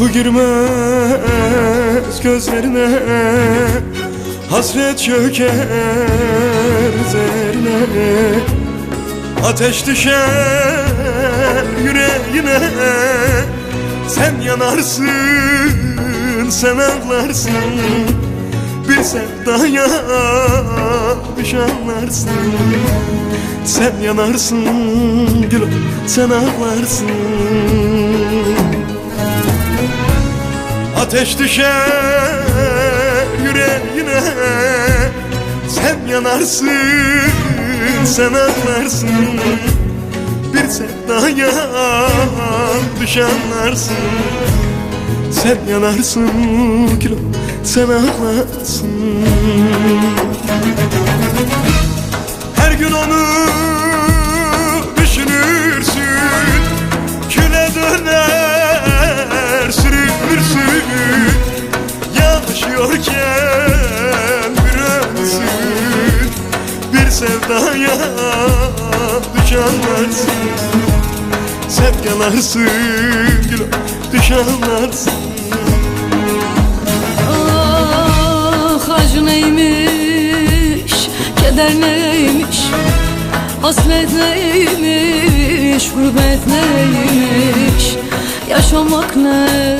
Uyku girmez gözlerine, hasret çöker üzerine. Ateş düşer yüreğine, sen yanarsın, sen ağlarsın. Bir sevdaya düş anlarsın. Sen yanarsın gülüm, sen ağlarsın. Ateş düşer yüreğine, sen yanarsın, sen ağlarsın. Bir sevdaya düş anlarsın. Sen yanarsın gülüm, sen ağlarsın. Her gün onu düşünürsün, küle döner sürünürsün. Yaşıyorken bir ölsün, bir sevdaya düş anlarsın. Sen yanarsın gülüm, düş anlarsın. Ah acı neymiş, keder neymiş, hasret neymiş, gurbet neymiş. Yaşamak ne,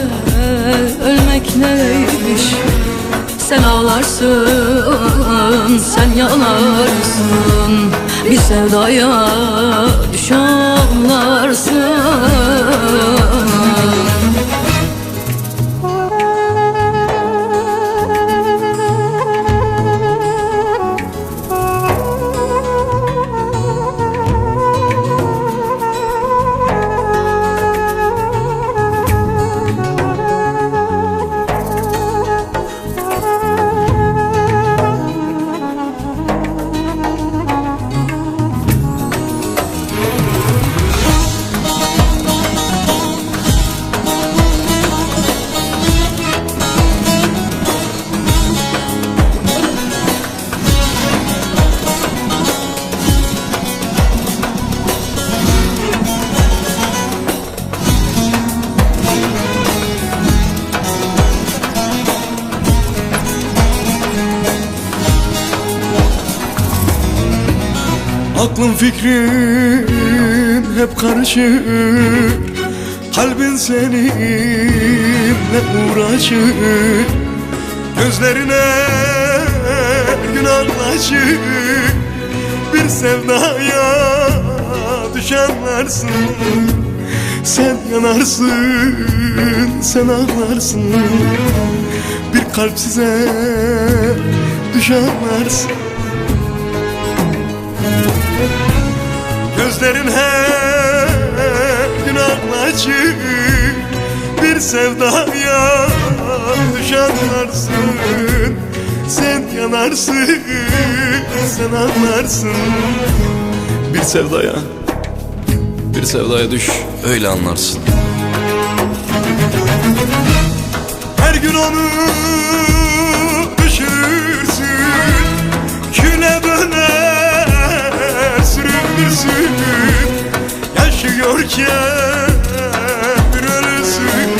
ölmek neymiş. Sen ağlarsın, sen yanarsın. Bir sevdaya düş anlarsın. Aklın fikrin hep karışır, kalbin seninle uğraşır. Gözlerine günahlaşır, bir sevdaya düş anlarsın. Sen yanarsın, sen ağlarsın. Bir kalp size düş anlarsın. Gözlerin hep günahlaşır, bir sevdaya düş anlarsın. Sen yanarsın, sen anlarsın. Bir sevdaya düş, öyle anlarsın. Her gün onu düşünürsün, küle döner sürünürsün. Yaşıyorken bir ölürsün,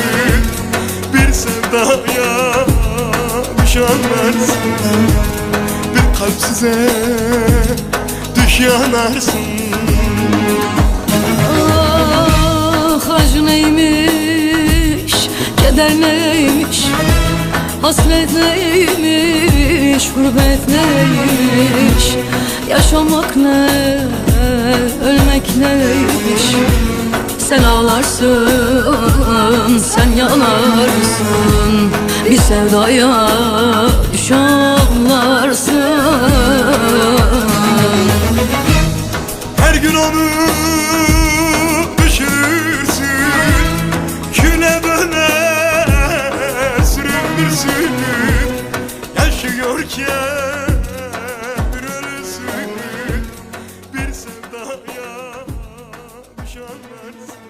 bir sevdaya düş anlarsın. Bir kalp size düş yanarsın. Ah acı neymiş, keder neymiş, hasret neymiş, gurbet neymiş. Yaşamak ne, ölmek neymiş. Sen ağlarsın, sen yanarsın. Bir sevdaya düş anlarsın. Her gün onu düşünürsün, küle döner sürünürsün. Yaşıyorken bir ölürsün, bir sevdaya düş anlarsın.